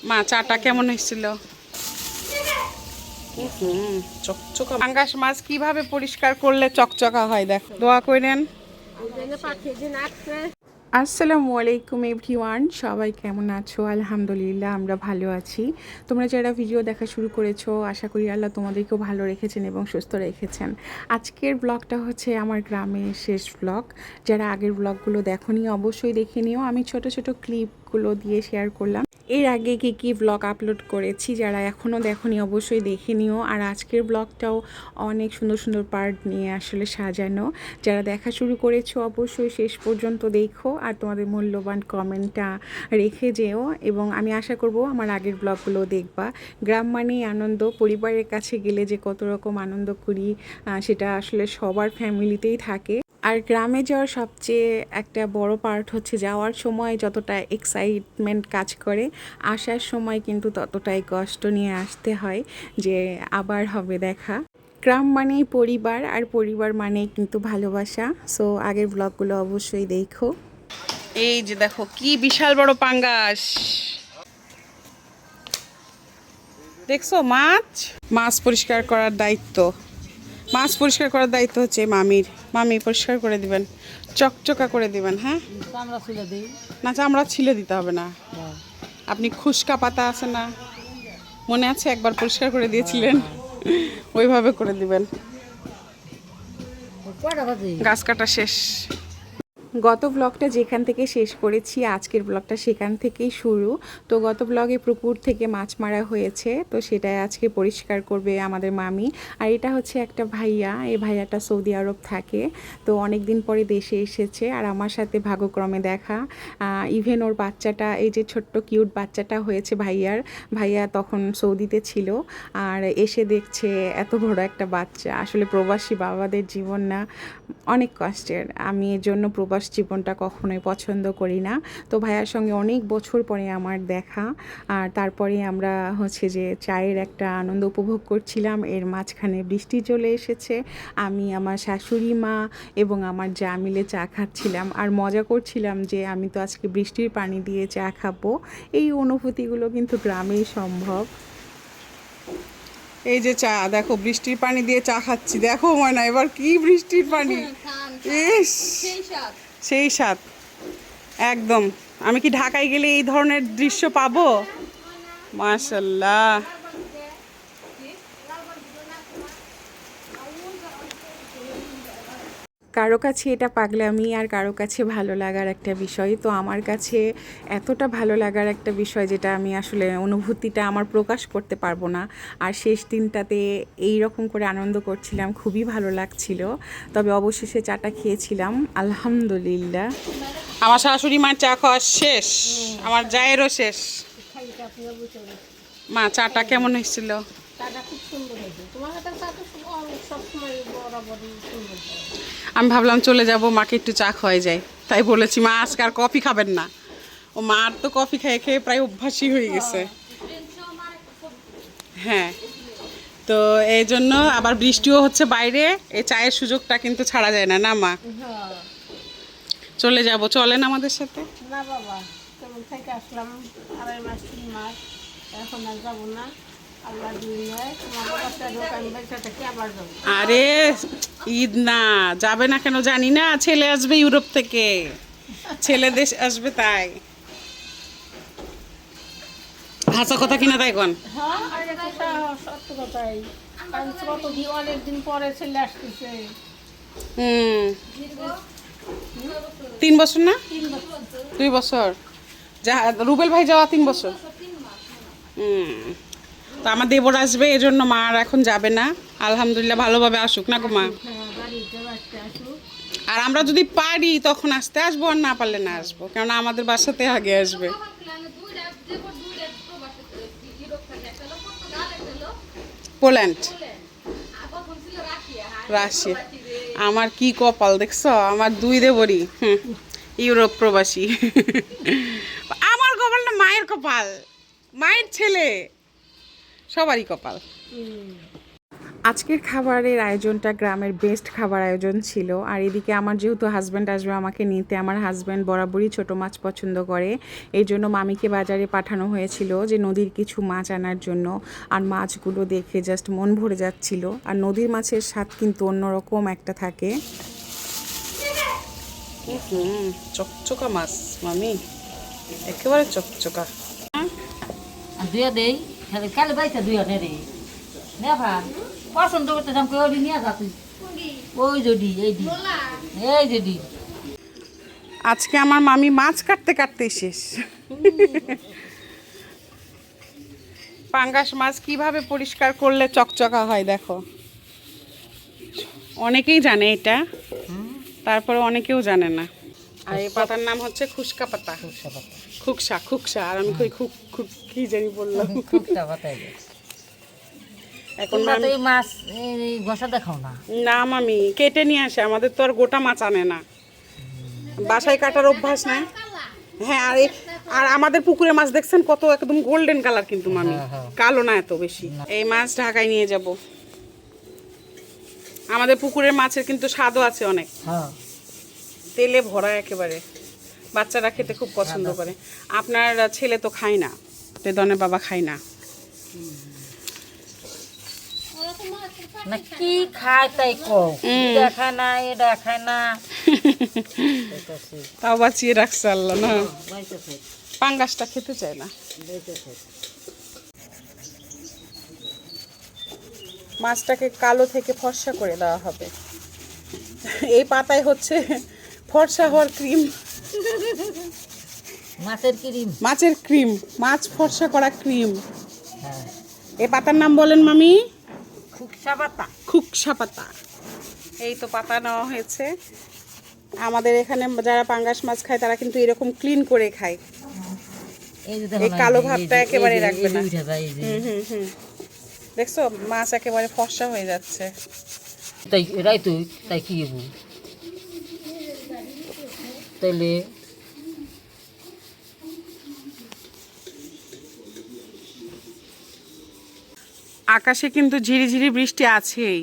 মা চাটা কেমন হয়েছিল? চকচকা পাঙ্গাস মাছ কিভাবে পরিষ্কার করলে চকচকা হয় দেখো, দোয়া করেন। আসসালামু আলাইকুম এভরিওয়ান, সবাই কেমন আছো? আলহামদুলিল্লাহ আমরা ভালো আছি। তোমরা যারা ভিডিও দেখা শুরু করেছো, আশা করি আল্লাহ তোমাদেরকেও ভালো রেখেছেন এবং সুস্থ রেখেছেন। আজকের ব্লগটা হচ্ছে আমার গ্রামের শেষ ব্লগ। যারা আগের ব্লগগুলো দেখোনি অবশ্যই দেখে নিও। আমি ছোট ছোট ক্লিপগুলো দিয়ে শেয়ার করলাম এর আগে কী ব্লগ আপলোড করেছি। যারা এখনও দেখোনি অবশ্যই দেখে নিও। আর আজকের ব্লগটাও অনেক সুন্দর সুন্দর পার্ট নিয়ে আসলে সাজানো। যারা দেখা শুরু করেছো অবশ্যই শেষ পর্যন্ত দেখো আর তোমাদের মূল্যবান কমেন্টটা রেখে যেও, এবং আমি আশা করব আমার আগের ব্লগগুলো দেখবা। গ্রাম মানেই আনন্দ, পরিবারের কাছে গেলে যে কত রকম আনন্দ করি সেটা আসলে সবার ফ্যামিলিতেই থাকে। আর গ্রামে যাওয়ার সবচেয়ে একটা বড় পার্ট হচ্ছে যাওয়ার সময় যতটা এক্সাইটমেন্ট কাজ করে, আসার সময় কিন্তু ততটাই কষ্ট নিয়ে আসতে হয় যে আবার হবে দেখা। গ্রাম মানেই পরিবার, আর পরিবার মানেই কিন্তু ভালোবাসা। সো আগের ব্লগগুলো অবশ্যই দেখো। এই যে দেখো কি বিশাল বড় পাঙ্গাস দেখছো। মাছ পরিষ্কার করার দায়িত্ব, মাছ পরিষ্কার করার দায়িত্ব হচ্ছে মামির। মামি পরিষ্কার করে দিবেন, চকচকা করে দিবেন। হ্যাঁ না, চামড়া ছিলে দিতে হবে না। আপনি খুশকা পাতা আছে না, মনে আছে একবার পরিষ্কার করে দিয়েছিলেন, ওইভাবে করে দিবেন। গাছ কাটা শেষ। গত ব্লগটা যেখান থেকে শেষ করেছি আজকের ব্লগটা সেখান থেকেই শুরু। তো গত ব্লগে পুকুর থেকে মাছ মারা হয়েছে, তো সেটাই আজকে পরিষ্কার করবে আমাদের মামি। আর এটা হচ্ছে একটা ভাইয়া, এই ভাইয়াটা সৌদি আরব থাকে, তো অনেক দিন পরে দেশে এসেছে আর আমার সাথে ভাগ্যক্রমে দেখা। ইভেন ওর বাচ্চাটা, এই যে ছোট্ট কিউট বাচ্চাটা হয়েছে ভাইয়া তখন সৌদিতে ছিল আর এসে দেখছে এত বড় একটা বাচ্চা। আসলে প্রবাসী বাবাদের জীবন না অনেক কষ্টের। আমি এর জন্য প্রবাস জীবনটা কখনোই পছন্দ করি না। তো ভাইয়ার সঙ্গে অনেক বছর পরে আমার দেখা, আর তারপরে আমরা হচ্ছে যে চায়ের একটা আনন্দ উপভোগ করছিলাম। এর মাঝখানে বৃষ্টি চলে এসেছে। আমি, আমার শাশুড়ি মা এবং আমার যা মিলে চা খাচ্ছিলাম আর মজা করছিলাম যে আমি তো আজকে বৃষ্টির পানি দিয়ে চা খাবো। এই অনুভূতিগুলো কিন্তু গ্রামেই সম্ভব। এই যে চা দেখো, বৃষ্টির পানি দিয়ে চা খাচ্ছি। দেখো ময়না, এবার কি বৃষ্টির পানি, ইস সেই স্বাদ একদম। আমি কি ঢাকায় গেলে এই ধরনের দৃশ্য পাবো? মাশাল্লাহ। কারো কাছে এটা পাগলামি আর কারো কাছে ভালো লাগার একটা বিষয়। তো আমার কাছে এতটা ভালো লাগার একটা বিষয় যেটা আমি আসলে অনুভূতিটা আমার প্রকাশ করতে পারবো না। আর শেষ দিনটাতে এই রকম করে আনন্দ করছিলাম, খুবই ভালো লাগছিল। তবে অবশেষে চাটা খেয়েছিলাম আলহামদুলিল্লাহ। আমার শাশুড়ি মার চা খাওয়া শেষ, আমার জায়েরও শেষ। মা চাটা কেমন হয়েছিল? আমি ভাবলাম চলে যাব, মাকে একটু চা খাওয়াই যায়, তাই বলেছি মা আজকে আর কফি খাবেন না। ও মার তো কফি খেয়ে খেয়ে প্রায় অভ্যাসই হয়ে গেছে। হ্যাঁ, তো এই জন্য আবার বৃষ্টিও হচ্ছে বাইরে, এই চায়ের সুযোগটা কিন্তু ছাড়া যায় না। না মা, চলে যাব, চলেন আমাদের সাথে। না বাবা, কেমন থেকে আসলাম 2.5 মাস 3 মাস, এখন আর যাবো না। আরে ঈদ না, যাবে না কেন জানি না, ছেলে আসবে ইউরোপ থেকে, ছেলে দেশ আসবে তাই। হাসা কথা কিনা তাই কোন? সত্য কথাই, অনেকদিন পরে ছেলে আসতেছে। 3 বছর না 2 বছর? যা রুবেল ভাই যাওয়া 3 বছর। তো আমার দেবর আসবে, এজন্য মা আর এখন যাবে না। আলহামদুলিল্লাহ ভালোভাবে আসুক না গো মা। আর আমরা যদি পারি তখন আসবো, আর না পারলে না আসবো, কেননা আমাদের বাসাতে আগে আসবে। Poland, Russia. আমার কি কপাল দেখছো, আমার 2 দেবরই ইউরোপ প্রবাসী। আমার কপাল না, মায়ের কপাল, মায়ের ছেলে, সবারই কপাল। আজকের খাবারের আয়োজনটা গ্রামের বেস্ট খাবার আয়োজন ছিল। আর এদিকে আমার যেহেতু হাজব্যান্ড আসবে আমাকে নিতে, আমার হাজব্যান্ড বরাবরই ছোট মাছ পছন্দ করে, এই জন্য মামিকে বাজারে পাঠানো হয়েছিল যে নদীর কিছু মাছ আনার জন্য। আর মাছগুলো দেখে জাস্ট মন ভরে যাচ্ছিল। আর নদীর মাছের স্বাদ কিন্তু অন্যরকম একটা থাকে। চকচকা মাছ মামি, একেবারে চকচকা। দুয়া দেই কালে বাইতে দুয়া নে রে নে ভা পছন্দ করতে দাম কই ওডি নিয়া যা তুই ওই জডি এই জডি আজকে আমার মামি মাছ কাটতে কাটতেই শেষ। পাঙ্গাস মাছ কিভাবে পরিষ্কার করলে চকচকা হয় দেখো। অনেকেই জানে এটা, তারপরে অনেকেও জানে না। আর এই পাতার নাম হচ্ছে খুশকা পাতা, খুকসা খুকসা। আর আমি কই খুক খুক কি জানি বললাম। খুবটা বাতাই দে এখন তোমরা তো এই মাছ এই গোসা দেখাও না। না মামি কেটে নিয়ে আসে, আমাদের তো আর গোটা মাছ আনে না, বাসায় কাটার অভ্যাস নাই। হ্যাঁ, আর আমাদের পুকুরে মাছ দেখছেন কত একদম গোল্ডেন কালার, কিন্তু মামি কালো না এত বেশি। এই মাছ ঢাকায় নিয়ে যাব। আমাদের পুকুরের মাছের কিন্তু স্বাদও আছে অনেক, তেলে ভরা একেবারে। বাচ্চারা খেতে খুব পছন্দ করে। আপনার ছেলে তো খায় না, বেদনের বাবা খায় না। না কি খায় তাই কও, দেখায় না এ দেখায় না। তাও বাঁচিয়ে রাখছে আল্লাহ না, পাঙ্গাসটা খেতে চায় না। মাছটাকে কালো থেকে ফর্সা করে দেওয়া হবে। এই পাতায় হচ্ছে ফর্সা হওয়ার ক্রিম, মাছের ক্রিম, মাছের ক্রিম, মাছ ফর্সা করা ক্রিম। এই পাতার নাম বলেন মামি? খুকসা পাতা। খুকসা পাতা। এই তো পাতা নেওয়া হয়েছে। আমাদের এখানে যারা পাঙ্গাস মাছ খায় তারা কিন্তু এরকম ক্লিন করে খায়। এই কালো ভাবটা একেবারে রাখবে না। দেখছো মাছ একেবারে ফর্সা হয়ে যাচ্ছে। তাই এরাই তো তাই কি এবু তাইলে আকাশে কিন্তু ঝিরিঝিরি বৃষ্টি আছেই।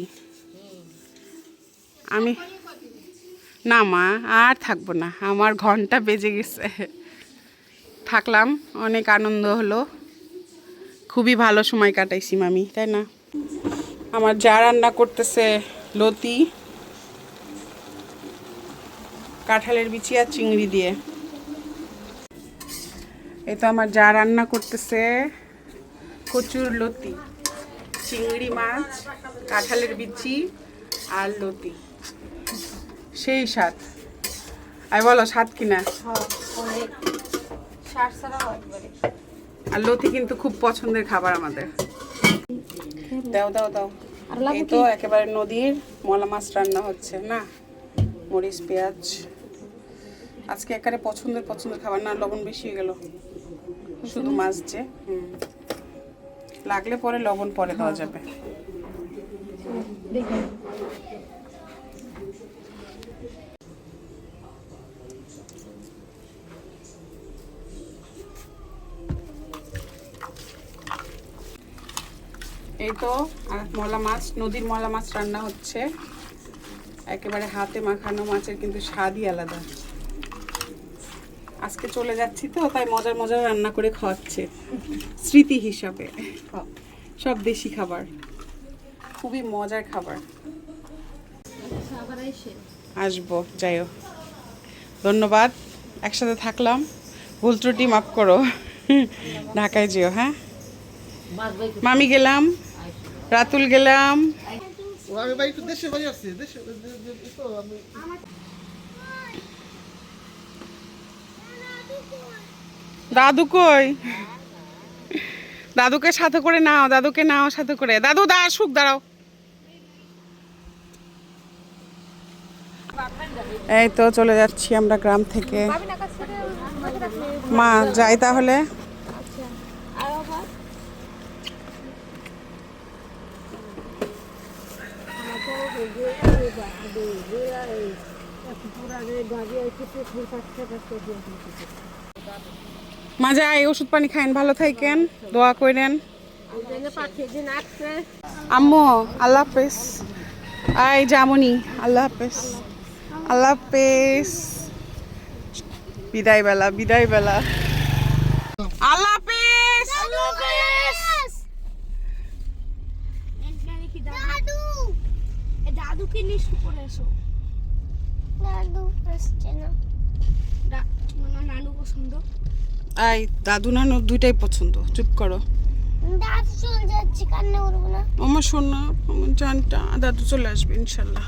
আমি না মা আর থাকবো না, আমার ঘন্টা বেজে গেছে। থাকলাম, অনেক আনন্দ হলো, খুবই ভালো সময় কাটাইছি মামি, তাই না? আমার যা রান্না করতেছে লতি, কাঁঠালের বিচি আর চিংড়ি দিয়ে। এই তো আমার যা রান্না করতেছে কচুর লতি, চিংড়ি মাছ, কাঁঠালের বিচি আর লতি। সেই স্বাদ। আর বলো স্বাদ কিনা? আর লতি কিন্তু খুব পছন্দের খাবার আমাদের। দাও দাও দাও। এই তো একেবারে নদীর মলা মাছ রান্না হচ্ছে না, মরিচ পেঁয়াজ। আজকে একেবারে পছন্দের খাবার। না লবণ বেশি হয়ে গেল, শুধু মাছ যে। লাগলে পরে লবণ পরে দেওয়া যাবে। এই তো মলা মাছ, নদীর মলা মাছ রান্না হচ্ছে। একেবারে হাতে মাখানো মাছের কিন্তু স্বাদই আলাদা। আজকে চলে যাচ্ছি তো তাই মজার মজার রান্না করে খাওয়াচ্ছে স্মৃতি হিসাবে। সব দেশি খাবার, খুবই মজার খাবার। আসবো, যাইও। ধন্যবাদ, একসাথে থাকলাম। ভুল ত্রুটি মাফ করো। ঢাকায় যেও। হ্যাঁ মামি গেলাম, রাতুল গেলাম। দাদু কই? দাদুকে সাথে করে নাও, দাদুকে নাও সাথে করে। দাদু আসুক, দাঁড়াও। এই তো চলে যাচ্ছি আমরা গ্রাম থেকে। মা যাই তাহলে। মা যাই, ওষুধ পানি খাইন, ভালো থাকেন, দোয়া করেন। ওখানে পাঠিয়ে দিন আসছে। আম্মু আল্লাহ হাফেজ। আই জামুনি আল্লাহ হাফেজ। আল্লাহ হাফেজ। বিদায় বেলা বিদায় বেলা। আল্লাহ হাফেজ। দাদু দাদুকে নিয়ে শুয়ে এসো। দাদু আসছে না। নানু পছন্দ। আই দাদু নানু দুইটাই পছন্দ। চুপ করো। দাদু চলে যাচ্ছে, কান্না করবো না। আমার সোনা আমার জানটা দাদু চলে আসবে ইনশাল্লাহ।